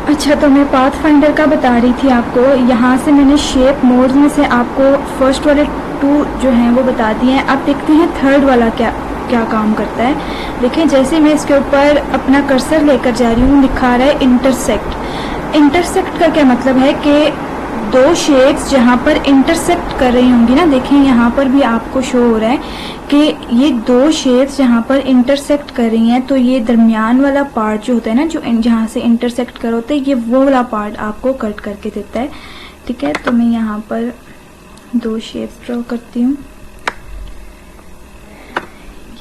अच्छा, तो मैं पाथ फाइंडर का बता रही थी आपको। यहाँ से मैंने शेप मोड में से आपको फर्स्ट वाले 2 जो हैं वो बता दिए हैं। अब देखते हैं थर्ड वाला क्या क्या काम करता है। देखिए, जैसे मैं इसके ऊपर अपना कर्सर लेकर जा रही हूँ, लिखा रहा है इंटरसेक्ट। इंटरसेक्ट का क्या मतलब है कि 2 शेप्स जहाँ पर इंटरसेक्ट कर रही होंगी ना, देखिए यहाँ पर भी आपको शो हो रहा है कि ये 2 शेप्स जहाँ पर इंटरसेक्ट कर रही हैं, तो ये दरमियान वाला पार्ट जो होता है ना, जो जहाँ से इंटरसेक्ट कर होता है, ये वो वाला पार्ट आपको कट करके देता है। ठीक है, तो मैं यहाँ पर 2 शेप्स ड्रॉ करती हूँ।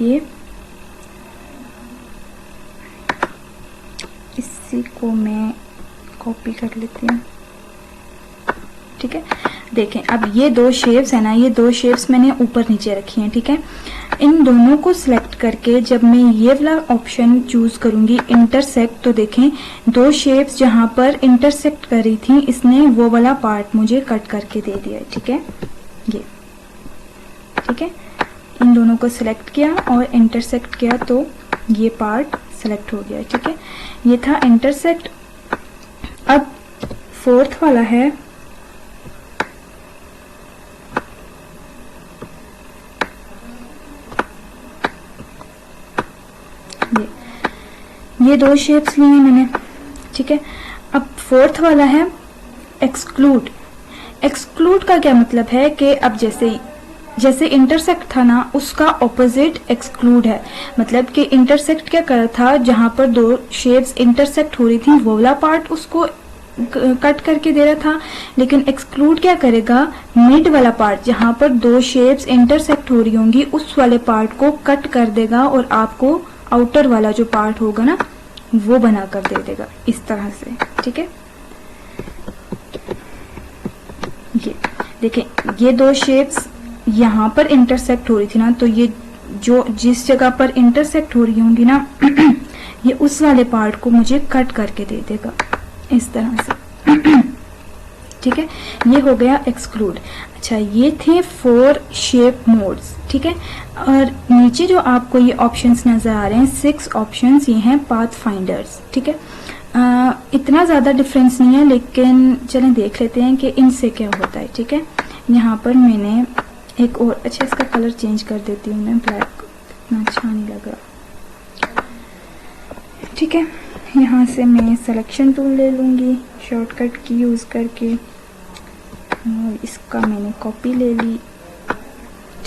ये इसी को मैं कॉपी कर लेती हूँ। ठीक है, देखें अब ये 2 शेप्स है ना, ये 2 शेप्स मैंने ऊपर नीचे रखी हैं। ठीक है, इन दोनों को सिलेक्ट करके जब मैं ये वाला ऑप्शन चूज करूंगी इंटरसेक्ट, तो देखें 2 शेप्स जहां पर इंटरसेक्ट कर रही थी, इसने वो वाला पार्ट मुझे कट करके दे दिया है। ठीक है, ये ठीक है, इन दोनों को सिलेक्ट किया और इंटरसेक्ट किया तो ये पार्ट सिलेक्ट हो गया। ठीक है, ये था इंटरसेक्ट। अब फोर्थ वाला है, ये 2 शेप्स लिए हैं मैंने। ठीक है, अब फोर्थ वाला है एक्सक्लूड। एक्सक्लूड का क्या मतलब है कि अब जैसे इंटरसेक्ट था ना, उसका ऑपोजिट एक्सक्लूड है। मतलब कि इंटरसेक्ट क्या कर रहा था, जहां पर 2 शेप्स इंटरसेक्ट हो रही थी वो वाला पार्ट उसको कट करके दे रहा था, लेकिन एक्सक्लूड क्या करेगा, मिड वाला पार्ट जहां पर 2 शेप्स इंटरसेक्ट हो रही होंगी उस वाले पार्ट को कट कर देगा और आपको आउटर वाला जो पार्ट होगा ना वो बना कर दे देगा इस तरह से। ठीक है, ये देखें, ये 2 शेप्स यहाँ पर इंटरसेक्ट हो रही थी ना, तो ये जो जिस जगह पर इंटरसेक्ट हो रही होंगी ना ये उस वाले पार्ट को मुझे कट करके दे देगा इस तरह से। ठीक है, ये हो गया एक्सक्लूड। अच्छा, ये थे 4 शेप मोड्स। ठीक है, और नीचे जो आपको ये ऑप्शंस नजर आ रहे हैं 6 ऑप्शंस, ये हैं पाथ फाइंडर्स। ठीक है, इतना ज्यादा डिफरेंस नहीं है, लेकिन चलें देख लेते हैं कि इनसे क्या होता है। ठीक है, यहाँ पर मैंने एक और, अच्छा इसका कलर चेंज कर देती हूँ मैं, ब्लैक इतना अच्छा नहीं लग रहा। ठीक है, यहाँ से मैं सिलेक्शन टूल ले लूंगी शॉर्टकट की यूज करके, और इसका मैंने कॉपी ले ली।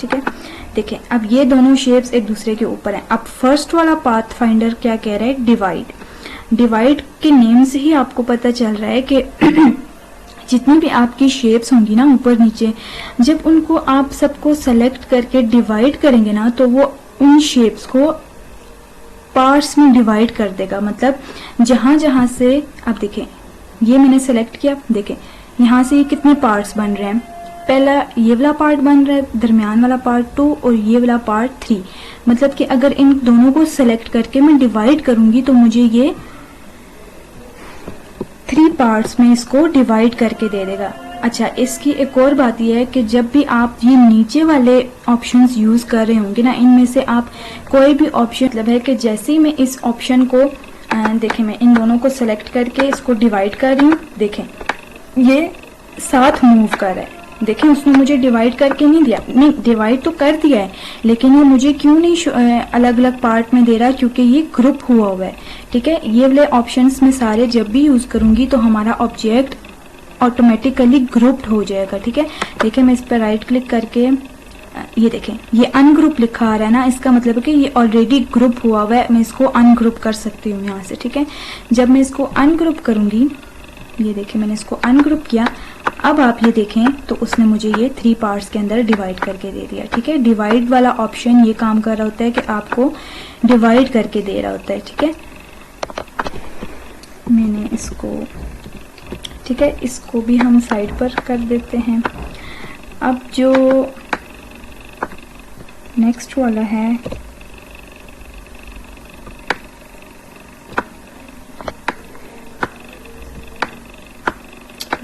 ठीक है, देखें अब ये दोनों शेप्स एक दूसरे के ऊपर हैं। अब फर्स्ट वाला पाथ फाइंडर क्या कह रहा है, डिवाइड। डिवाइड के नेम से ही आपको पता चल रहा है कि जितनी भी आपकी शेप्स होंगी ना ऊपर नीचे, जब उनको आप सबको सेलेक्ट करके डिवाइड करेंगे ना, तो वो उन शेप्स को पार्ट्स में डिवाइड कर देगा। मतलब जहां जहां से, आप देखें ये मैंने सेलेक्ट किया, देखें यहाँ से ये कितने पार्ट्स बन रहे हैं। पहला ये वाला पार्ट बन रहा है, दरमियान वाला पार्ट 2 और ये वाला पार्ट 3। मतलब कि अगर इन दोनों को सेलेक्ट करके मैं डिवाइड करूंगी तो मुझे ये 3 पार्ट्स में इसको डिवाइड करके दे देगा। अच्छा, इसकी एक और बात यह है कि जब भी आप ये नीचे वाले ऑप्शंस यूज कर रहे होंगे ना, इनमें से आप कोई भी ऑप्शन, मतलब है कि जैसे ही मैं इस ऑप्शन को देखें, मैं इन दोनों को सेलेक्ट करके इसको डिवाइड कर रही हूँ, देखें ये साथ मूव कर रहा है। देखें उसने मुझे डिवाइड करके नहीं दिया, नहीं डिवाइड तो कर दिया है, लेकिन ये मुझे क्यों नहीं अलग अलग पार्ट में दे रहा, क्योंकि ये ग्रुप हुआ हुआ है। ठीक है, ये वाले ऑप्शंस में सारे जब भी यूज करूंगी तो हमारा ऑब्जेक्ट ऑटोमेटिकली ग्रुप्ड हो जाएगा। ठीक है, देखिए मैं इस पर राइट क्लिक करके ये देखें ये अनग्रुप लिखा आ रहा है ना, इसका मतलब है कि ये ऑलरेडी ग्रुप हुआ हुआ है। मैं इसको अनग्रुप कर सकती हूँ यहाँ से। ठीक है, जब मैं इसको अनग्रुप करूंगी, ये देखिए मैंने इसको अनग्रुप किया, अब आप ये देखें तो उसने मुझे ये 3 पार्ट्स के अंदर डिवाइड करके दे दिया। ठीक है, डिवाइड वाला ऑप्शन ये काम कर रहा होता है कि आपको डिवाइड करके दे रहा होता है। ठीक है, मैंने इसको, ठीक है, इसको भी हम साइड पर कर देते हैं। अब जो नेक्स्ट वाला है,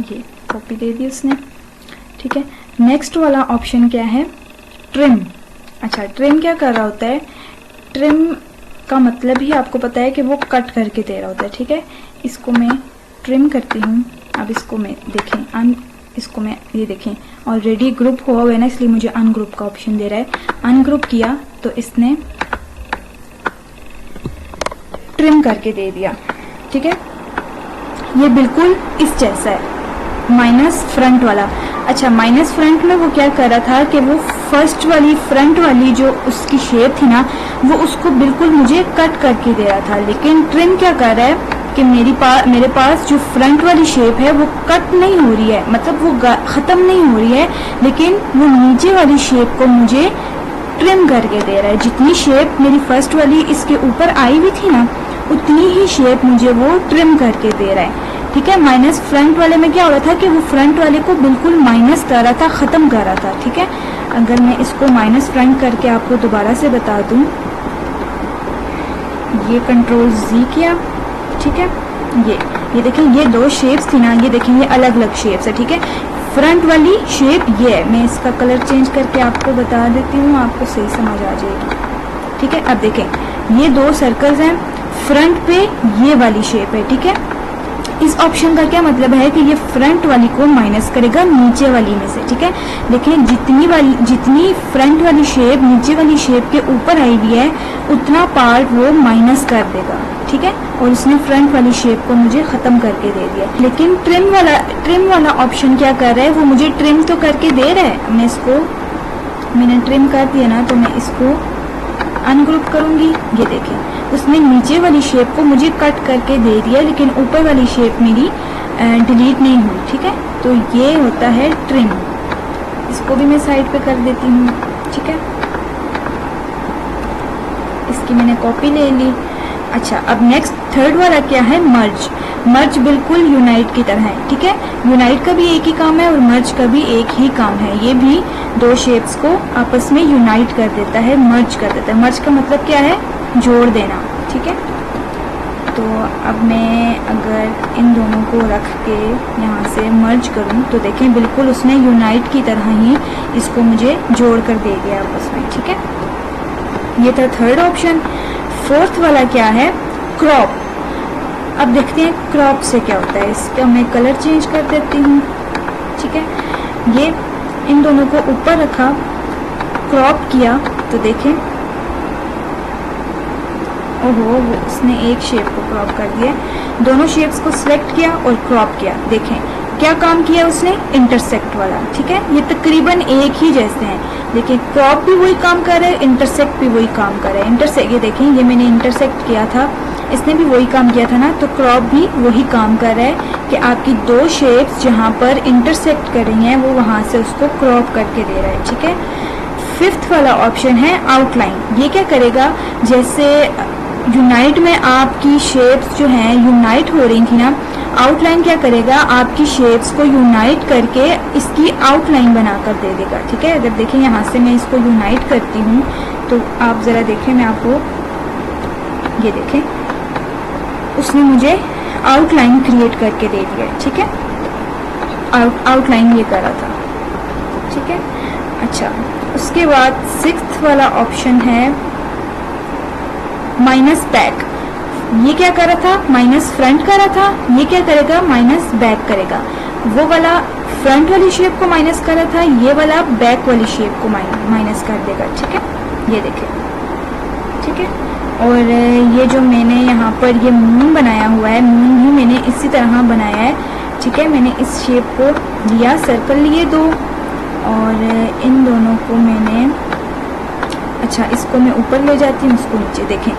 ये कॉपी दे दी उसने। ठीक है, नेक्स्ट वाला ऑप्शन क्या है, ट्रिम। अच्छा, ट्रिम क्या कर रहा होता है, ट्रिम का मतलब ही आपको पता है कि वो कट करके दे रहा होता है। ठीक है, इसको मैं ट्रिम करती हूँ। अब इसको मैं देखें इसको मैं ये देखें ऑलरेडी ग्रुप हुआ हुआ है ना, इसलिए मुझे अनग्रुप का ऑप्शन दे रहा है। अनग्रुप किया तो इसने ट्रिम करके दे दिया। ठीक है, ये बिल्कुल इस जैसा है माइनस फ्रंट वाला। अच्छा, माइनस फ्रंट में वो क्या कर रहा था कि वो फर्स्ट वाली फ्रंट वाली जो उसकी शेप थी ना, वो उसको बिल्कुल मुझे कट करके दे रहा था। लेकिन ट्रिम क्या कर रहा है कि मेरे पास जो फ्रंट वाली शेप है वो कट नहीं हो रही है, मतलब वो खत्म नहीं हो रही है, लेकिन वो नीचे वाली शेप को मुझे ट्रिम करके दे रहा है। जितनी शेप मेरी फर्स्ट वाली इसके ऊपर आई हुई थी ना, उतनी ही शेप मुझे वो ट्रिम करके दे रहा है। ठीक है, माइनस फ्रंट वाले में क्या हो रहा था कि वो फ्रंट वाले को बिल्कुल माइनस कर रहा था, खत्म कर रहा था। ठीक है, अगर मैं इसको माइनस फ्रंट करके आपको दोबारा से बता दूं, ये कंट्रोल Z किया। ठीक है, ये देखें, ये दो शेप्स थी ना, ये देखें ये अलग अलग शेप्स है। ठीक है, फ्रंट वाली शेप ये है, मैं इसका कलर चेंज करके आपको बता देती हूँ, आपको सही समझ आ जाएगी। ठीक है, अब देखें ये दो सर्कल्स हैं, फ्रंट पे ये वाली शेप है। ठीक है, इस ऑप्शन का क्या मतलब है कि ये फ्रंट वाली को माइनस करेगा नीचे वाली में से। ठीक है, देखें जितनी फ्रंट वाली शेप नीचे वाली शेप के ऊपर आई हुई है, उतना पार्ट वो माइनस कर देगा। ठीक है, और इसने फ्रंट वाली शेप को मुझे खत्म करके दे दिया। लेकिन ट्रिम वाला ऑप्शन क्या कर रहा है, वो मुझे ट्रिम तो करके दे रहा है। मैंने ट्रिम कर दिया ना, तो मैं इसको अनग्रुप करूंगी। ये देखें, उसने नीचे वाली शेप को मुझे कट करके दे दिया, लेकिन ऊपर वाली शेप मेरी डिलीट नहीं हुई। ठीक है, तो ये होता है ट्रिम। इसको भी मैं साइड पे कर देती हूँ। ठीक है, इसकी मैंने कॉपी ले ली। अच्छा, अब नेक्स्ट थर्ड वाला क्या है, मर्ज बिल्कुल यूनाइट की तरह है। ठीक है, यूनाइट का भी एक ही काम है और मर्ज का भी एक ही काम है। ये भी दो शेप्स को आपस में यूनाइट कर देता है, मर्ज कर देता है। मर्ज का मतलब क्या है, जोड़ देना। ठीक है, तो अब मैं अगर इन दोनों को रख के यहाँ से मर्ज करूँ तो देखें बिल्कुल उसने यूनाइट की तरह ही इसको मुझे जोड़ कर दे दिया आपस में। ठीक है, ये था थर्ड ऑप्शन। फोर्थ वाला क्या है, क्रॉप। अब देखते हैं क्रॉप से क्या होता है। इसका मैं कलर चेंज कर देती हूँ। ठीक है, ये इन दोनों को ऊपर रखा, क्रॉप किया तो देखें, ओहो, उसने एक शेप को क्रॉप कर दिया। दोनों शेप्स को सिलेक्ट किया और क्रॉप किया। देखें क्या काम किया उसने, इंटरसेक्ट वाला। ठीक है, ये तकरीबन एक ही जैसे हैं, लेकिन क्रॉप भी वही काम कर रहा है, इंटरसेक्ट भी वही काम कर रहा है। इंटरसेक्ट, ये देखें, ये मैंने इंटरसेक्ट किया था, इसने भी वही काम किया था ना, तो क्रॉप भी वही काम कर रहा है कि आपकी दो शेप्स जहाँ पर इंटरसेक्ट कर रही हैं, वो वहाँ से उसको क्रॉप करके दे रहा है। ठीक है, फिफ्थ वाला ऑप्शन है आउटलाइन। ये क्या करेगा, जैसे यूनाइट में आपकी शेप्स जो हैं यूनाइट हो रही थी ना, आउटलाइन क्या करेगा, आपकी शेप्स को यूनाइट करके इसकी आउटलाइन बनाकर दे देगा। ठीक है, अगर देखें यहाँ से मैं इसको यूनाइट करती हूँ तो आप ज़रा देखें, मैं आपको ये देखें, उसने मुझे आउटलाइन क्रिएट करके दे दिया। ठीक है, आउटलाइन ये कर रहा था। ठीक है, अच्छा, उसके बाद सिक्स्थ वाला ऑप्शन है माइनस बैक। ये क्या कर रहा था, माइनस फ्रंट कर रहा था, ये क्या करेगा, माइनस बैक करेगा। वो वाला फ्रंट वाली शेप को माइनस कर रहा था, ये वाला बैक वाली शेप को माइनस कर देगा। ठीक है, ये देखें। ठीक है, और ये जो मैंने यहाँ पर ये मून बनाया हुआ है, मून भी मैंने इसी तरह बनाया है। ठीक है, मैंने इस शेप को लिया, सर्कल लिए दो, और इन दोनों को मैंने, अच्छा इसको मैं ऊपर ले जाती हूँ, इसको नीचे। देखें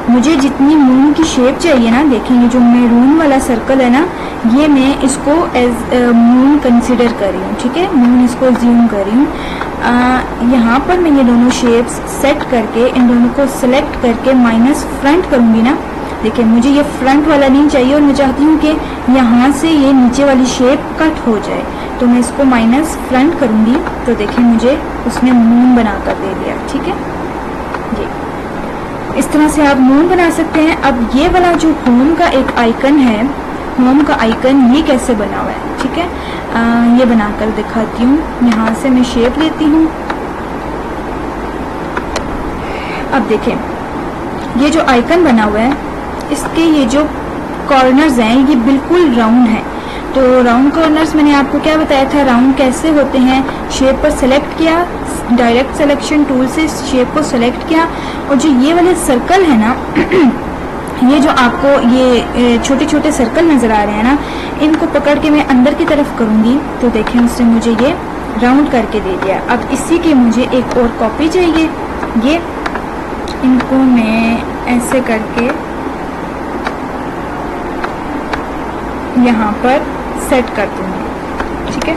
मुझे जितनी मून की शेप चाहिए ना, देखें ये जो मैरून वाला सर्कल है ना, ये मैं इसको एज मून कंसिडर कर रही हूँ। ठीक है, मून इसको ज्यूम कर रही हूँ। यहाँ पर मैं ये दोनों शेप्स सेट करके इन दोनों को सिलेक्ट करके माइनस फ्रंट करूँगी ना। देखिए मुझे ये फ्रंट वाला नहीं चाहिए और मैं चाहती हूँ कि यहाँ से ये नीचे वाली शेप कट हो जाए, तो मैं इसको माइनस फ्रंट करूँगी तो देखिए मुझे उसने मून बना कर दे दिया। ठीक है, ये इस तरह से आप मून बना सकते हैं। अब ये वाला जो होम का एक आइकन है, होम का आइकन, ये कैसे बना हुआ है। ठीक है, ये बनाकर दिखाती हूँ। यहाँ से मैं शेप लेती हूँ। अब देखें ये जो आइकन बना हुआ है, इसके ये जो कॉर्नर्स हैं ये बिल्कुल राउंड हैं। तो राउंड कॉर्नर्स मैंने आपको क्या बताया था, राउंड कैसे होते हैं। शेप पर सेलेक्ट किया, डायरेक्ट सिलेक्शन टूल से शेप को सेलेक्ट किया, और जो ये वाले सर्कल है ना ये जो आपको ये छोटे छोटे सर्कल नज़र आ रहे हैं ना, इनको पकड़ के मैं अंदर की तरफ करूँगी तो देखें उसने मुझे ये राउंड करके दे दिया। अब इसी की मुझे एक और कॉपी चाहिए। ये इनको मैं ऐसे करके यहाँ पर सेट कर दूँगी, ठीक है,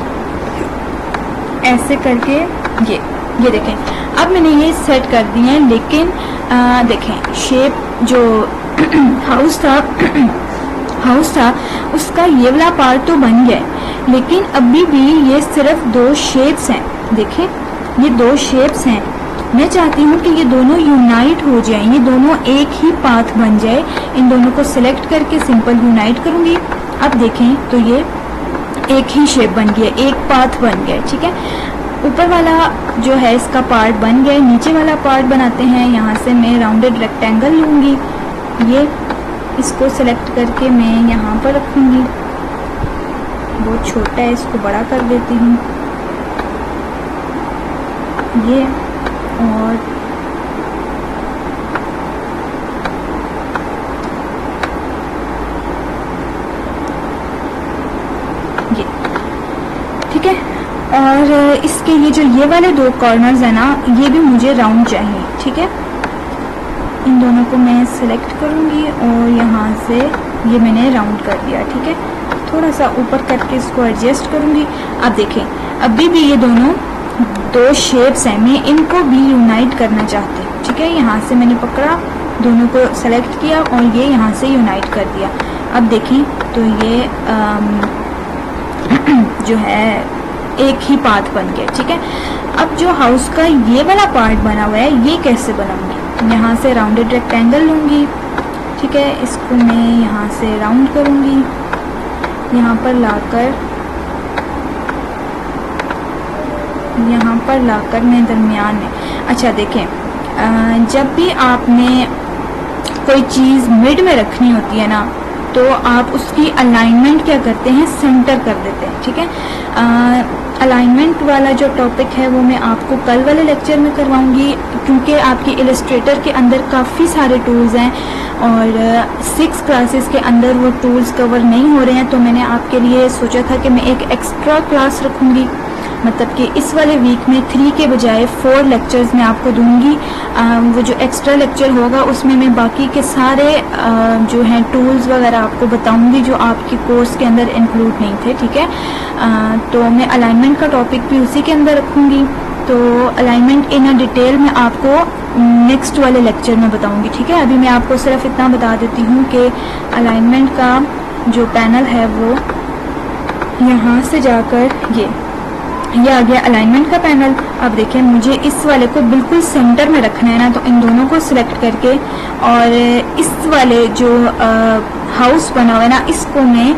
ऐसे करके ये देखें अब मैंने ये सेट कर दिए हैं। लेकिन देखें शेप जो हाउस था उसका ये वाला पार्ट तो बन गया, लेकिन अभी भी ये सिर्फ 2 शेप्स हैं। देखें ये 2 शेप्स हैं। मैं चाहती हूँ कि ये दोनों यूनाइट हो जाएं, ये दोनों एक ही पाथ बन जाए। इन दोनों को सिलेक्ट करके सिंपल यूनाइट करूँगी। अब देखें तो ये एक ही शेप बन गया, एक पाथ बन गया, ठीक है। ऊपर वाला जो है इसका पार्ट बन गया, नीचे वाला पार्ट बनाते हैं। यहाँ से मैं राउंडेड रेक्टेंगल लूँगी, ये इसको सेलेक्ट करके मैं यहाँ पर रखूँगी। बहुत छोटा है, इसको बड़ा कर देती हूँ ये, और ये ठीक है। और इसके ये वाले 2 कॉर्नर्स है ना, ये भी मुझे राउंड चाहिए, ठीक है। इन दोनों को मैं सिलेक्ट करूँगी और यहाँ से ये मैंने राउंड कर दिया, ठीक है। थोड़ा सा ऊपर करके इसको एडजस्ट करूँगी। अब देखें अभी भी ये दोनों 2 शेप्स हैं, मैं इनको भी यूनाइट करना चाहती हूँ, ठीक है। यहाँ से मैंने पकड़ा, दोनों को सेलेक्ट किया और ये यहाँ से यूनाइट कर दिया। अब देखें तो ये जो है एक ही पाथ बन गया, ठीक है। अब जो हाउस का ये वाला पार्ट बना हुआ है ये कैसे बनाऊंगी, यहाँ से राउंडेड रेक्टेंगल लूँगी, ठीक है। इसको मैं यहाँ से राउंड करूँगी, यहाँ पर लाकर मैं दरमियान में, अच्छा देखें जब भी आपने कोई चीज़ मिड में रखनी होती है ना, तो आप उसकी अलाइनमेंट क्या करते हैं, सेंटर कर देते हैं, ठीक है। अलाइनमेंट वाला जो टॉपिक है वो मैं आपको कल वाले लेक्चर में करवाऊंगी, क्योंकि आपकी इलस्ट्रेटर के अंदर काफ़ी सारे टूल्स हैं और 6 क्लासेस के अंदर वो टूल्स कवर नहीं हो रहे हैं। तो मैंने आपके लिए सोचा था कि मैं एक एक्स्ट्रा क्लास रखूँगी, मतलब कि इस वाले वीक में 3 के बजाय 4 लेक्चर्स मैं आपको दूंगी। वो जो एक्स्ट्रा लेक्चर होगा उसमें मैं बाकी के सारे जो हैं टूल्स वगैरह आपको बताऊंगी जो आपकी कोर्स के अंदर इंक्लूड नहीं थे, ठीक है। तो मैं अलाइनमेंट का टॉपिक भी उसी के अंदर रखूंगी। तो अलाइनमेंट इन अ डिटेल मैं आपको नेक्स्ट वाले लेक्चर में बताऊंगी, ठीक है। अभी मैं आपको सिर्फ इतना बता देती हूँ कि अलाइनमेंट का जो पैनल है वो यहाँ से जाकर ये आ गया अलाइनमेंट का पैनल। अब देखिए मुझे इस वाले को बिल्कुल सेंटर में रखना है ना, तो इन दोनों को सिलेक्ट करके और इस वाले जो हाउस बना हुआ है ना, इसको मैं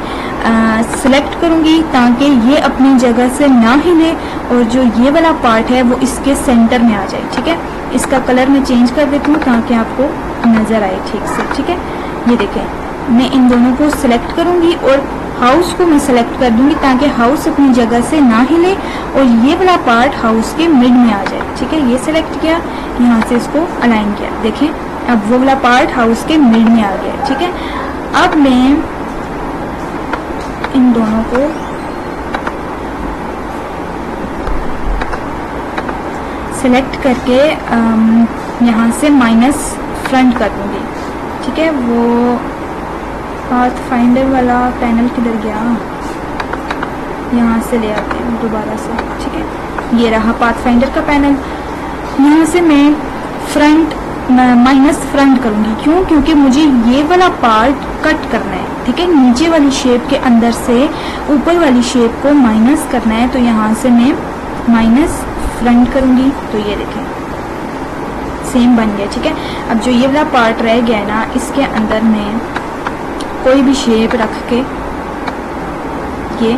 सिलेक्ट करूँगी ताकि ये अपनी जगह से ना हिले और जो ये वाला पार्ट है वो इसके सेंटर में आ जाए, ठीक है। इसका कलर मैं चेंज कर देती हूँ ताकि आपको नज़र आए ठीक से, ठीक है। ये देखें मैं इन दोनों को सिलेक्ट करूँगी और हाउस को मैं सेलेक्ट कर दूंगी ताकि हाउस अपनी जगह से ना हिले और ये वाला पार्ट हाउस के मिड में आ जाए, ठीक है। ये सिलेक्ट किया, यहाँ से इसको अलाइन किया, देखें अब वो वाला पार्ट हाउस के मिड में आ गया, ठीक है। अब मैं इन दोनों को सिलेक्ट करके यहाँ से माइनस फ्रंट कर दूंगी, ठीक है। वो पाथ फाइंडर वाला पैनल किधर गया, यहाँ से ले आते हैं दोबारा से, ठीक है। ये रहा पाथ फाइंडर का पैनल। यहाँ से मैं फ्रंट माइनस फ्रंट करूँगी, क्यों, क्योंकि मुझे ये वाला पार्ट कट करना है, ठीक है। नीचे वाली शेप के अंदर से ऊपर वाली शेप को माइनस करना है, तो यहाँ से मैं माइनस फ्रंट करूँगी। तो ये देखें सेम बन गया, ठीक है। अब जो ये वाला पार्ट रह गया है ना, इसके अंदर मैं कोई भी शेप रख के ये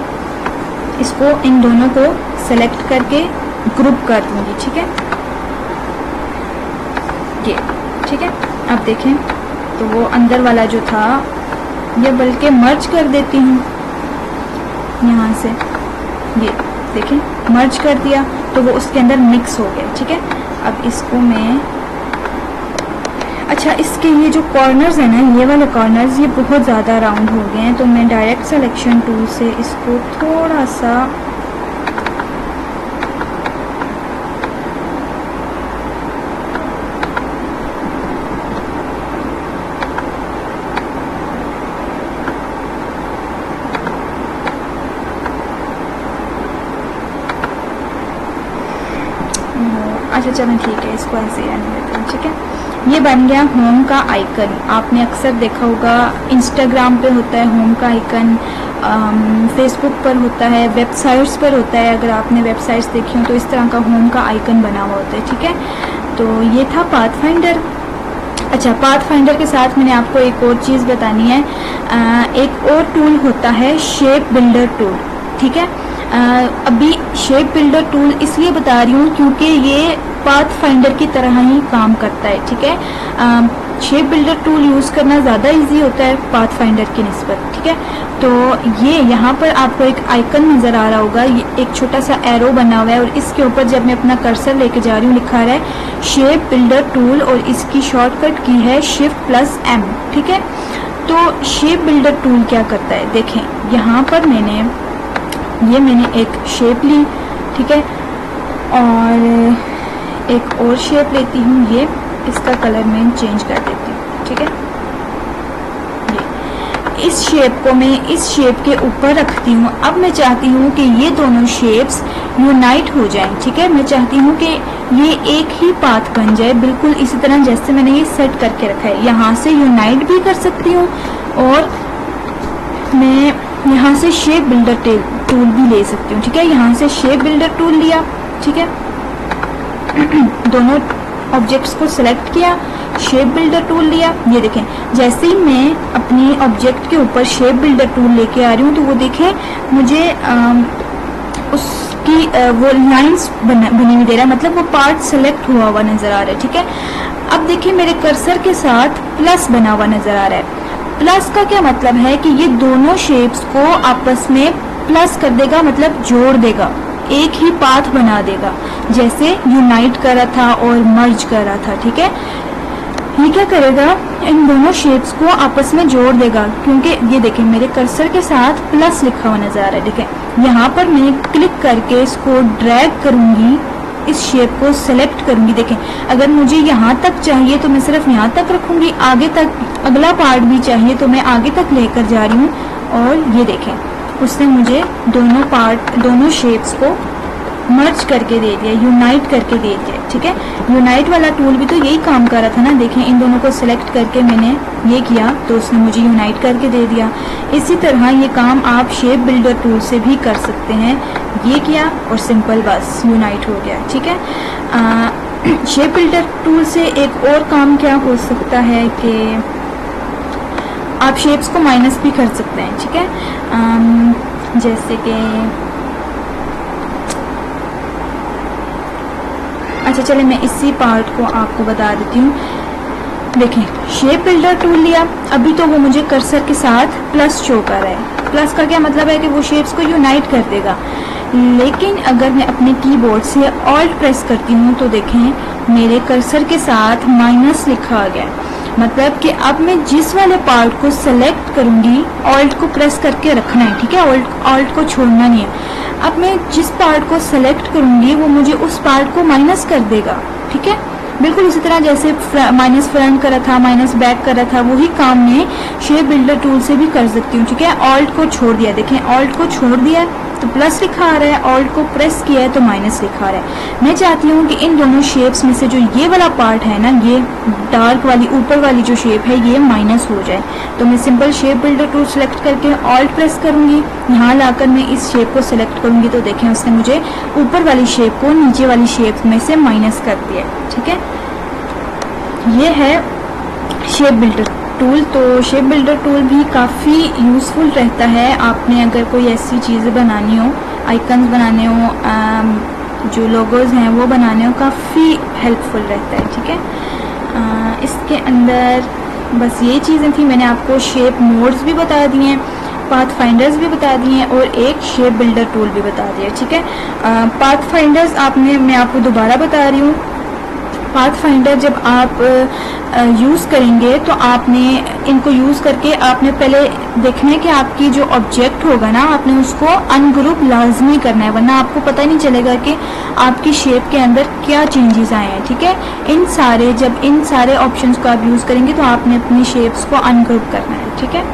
इसको इन दोनों को सेलेक्ट करके ग्रुप कर दूंगी, ठीक है। ये ठीक है। अब देखें तो वो अंदर वाला जो था या बल्कि मर्ज कर देती हूँ यहाँ से। ये देखें मर्ज कर दिया तो वो उसके अंदर मिक्स हो गया। ठीक है, अब इसको मैं, अच्छा इसके ये जो कॉर्नर्स हैं ना, ये वाले कॉर्नर्स ये बहुत ज़्यादा राउंड हो गए हैं, तो मैं डायरेक्ट सिलेक्शन टूल से इसको थोड़ा सा अच्छा चलें ठीक है, इसको ऐसे ही रहने देते हैं। ठीक है, ये बन गया होम का आइकन। आपने अक्सर देखा होगा इंस्टाग्राम पे होता है होम का आइकन, फेसबुक पर होता है, वेबसाइट्स पर होता है। अगर आपने वेबसाइट्स देखी हो तो इस तरह का होम का आइकन बना हुआ होता है। ठीक है, तो ये था पाथफाइंडर। अच्छा, पाथफाइंडर के साथ मैंने आपको एक और चीज़ बतानी है। एक और टूल होता है शेप बिल्डर टूल। ठीक है, अभी शेप बिल्डर टूल इसलिए बता रही हूँ क्योंकि ये पाथफाइंडर की तरह ही काम करता है। ठीक है, शेप बिल्डर टूल यूज़ करना ज़्यादा इजी होता है पाथफाइंडर की निस्बत। ठीक है, तो ये यहाँ पर आपको एक आइकन नज़र आ रहा होगा, ये एक छोटा सा एरो बना हुआ है और इसके ऊपर जब मैं अपना कर्सर लेके जा रही हूँ लिखा रहा है शेप बिल्डर टूल और इसकी शॉर्टकट की है Shift+M। ठीक है, तो शेप बिल्डर टूल क्या करता है, देखें यहाँ पर मैंने एक शेप ली। ठीक है, और एक और शेप लेती हूँ, ये इसका कलर मैं चेंज कर देती हूँ। ठीक है, ये इस शेप को मैं इस शेप के ऊपर रखती हूँ। अब मैं चाहती हूँ कि ये दोनों शेप्स यूनाइट हो जाएं। ठीक है, मैं चाहती हूँ कि ये एक ही पाथ बन जाए, बिल्कुल इसी तरह जैसे मैंने ये सेट करके रखा है। यहाँ से यूनाइट भी कर सकती हूँ और मैं यहाँ से शेप बिल्डर टूल भी ले सकती हूँ। ठीक है, यहाँ से शेप बिल्डर टूल लिया। ठीक है, दोनों ऑब्जेक्ट्स को सिलेक्ट किया, शेप बिल्डर टूल लिया। ये देखें जैसे ही मैं अपनी ऑब्जेक्ट के ऊपर शेप बिल्डर टूल लेके आ रही हूँ तो वो देखें मुझे उसकी वो लाइंस बनी हुई दे रहा है, मतलब वो पार्ट सेलेक्ट हुआ हुआ नजर आ रहा है। ठीक है, अब देखिए मेरे कर्सर के साथ प्लस बना हुआ नजर आ रहा है। प्लस का क्या मतलब है कि ये दोनों शेप्स को आपस में प्लस कर देगा, मतलब जोड़ देगा, एक ही पाथ बना देगा, जैसे यूनाइट कर रहा था और मर्ज कर रहा था। ठीक है, ये क्या करेगा, इन दोनों शेप्स को आपस में जोड़ देगा, क्योंकि ये देखें मेरे कर्सर के साथ प्लस लिखा हुआ नजर आ रहा है। देखें यहाँ पर मैं क्लिक करके इसको ड्रैग करूंगी, इस शेप को सेलेक्ट करूंगी। देखें अगर मुझे यहाँ तक चाहिए तो मैं सिर्फ यहाँ तक रखूंगी, आगे तक अगला पार्ट भी चाहिए तो मैं आगे तक लेकर जा रही हूँ। और ये देखें उसने मुझे दोनों शेप्स को मर्ज करके दे दिया, यूनाइट करके दे दिया। ठीक है, यूनाइट वाला टूल भी तो यही काम कर रहा था ना। देखें इन दोनों को सिलेक्ट करके मैंने ये किया तो उसने मुझे यूनाइट करके दे दिया। इसी तरह ये काम आप शेप बिल्डर टूल से भी कर सकते हैं। ये किया और सिंपल बस यूनाइट हो गया। ठीक है, शेप बिल्डर टूल से एक और काम क्या हो सकता है कि आप शेप्स को माइनस भी कर सकते हैं। ठीक है, जैसे कि अच्छा चले मैं इसी पार्ट को आपको बता देती हूँ। देखें शेप बिल्डर टूल लिया, अभी तो वो मुझे कर्सर के साथ प्लस शो कर रहा है। प्लस का क्या मतलब है कि वो शेप्स को यूनाइट कर देगा। लेकिन अगर मैं अपने कीबोर्ड से ऑल्ट प्रेस करती हूँ तो देखें मेरे कर्सर के साथ माइनस लिखा आ गया, मतलब कि अब मैं जिस वाले पार्ट को सेलेक्ट करूंगी ऑल्ट को प्रेस करके रखना है। ठीक है, ऑल्ट को छोड़ना नहीं है। अब मैं जिस पार्ट को सेलेक्ट करूंगी वो मुझे उस पार्ट को माइनस कर देगा। ठीक है, बिल्कुल इसी तरह जैसे माइनस फ्रंट कर रहा था, माइनस बैक कर रहा था, वही काम मैं शेप बिल्डर टूल से भी कर सकती हूँ। ठीक है, ऑल्ट को छोड़ दिया, देखें ऑल्ट को छोड़ दिया तो प्लस लिखा आ रहा है, ऑल्ट को प्रेस किया है तो माइनस लिखा आ रहा है। मैं चाहती हूँ कि इन दोनों शेप्स में से जो ये वाला पार्ट है ना, ये डार्क वाली ऊपर वाली जो शेप है ये माइनस हो जाए। तो मैं simple shape builder tool select करके ऑल्ट प्रेस करूंगी, यहाँ लाकर मैं इस शेप को सिलेक्ट करूंगी तो देखें उसने मुझे ऊपर वाली शेप को नीचे वाली शेप में से माइनस कर दिया। ठीक है, ये है शेप बिल्डर टूल। तो शेप बिल्डर टूल भी काफ़ी यूज़फुल रहता है। आपने अगर कोई ऐसी चीज़ें बनानी हो, आइकन्स बनाने हो, जो लोगोज हैं वो बनाने हो, काफ़ी हेल्पफुल रहता है। ठीक है, इसके अंदर बस ये चीज़ें थी। मैंने आपको शेप मोड्स भी बता दिए हैं, पाथ फाइंडर्स भी बता दिए हैं और एक शेप बिल्डर टूल भी बता दिया, ठीक है। पाथ फाइंडर्स मैं आपको दोबारा बता रही हूँ। पाथ फाइंडर जब आप यूज़ करेंगे तो आपने इनको यूज़ करके आपने पहले देखना है कि आपकी जो ऑब्जेक्ट होगा ना, आपने उसको अनग्रुप लाजमी करना है, वरना आपको पता नहीं चलेगा कि आपकी शेप के अंदर क्या चेंजेस आए हैं, ठीक है। जब इन सारे ऑप्शंस को आप यूज़ करेंगे तो आपने अपनी शेप्स को अनग्रुप करना है, ठीक है।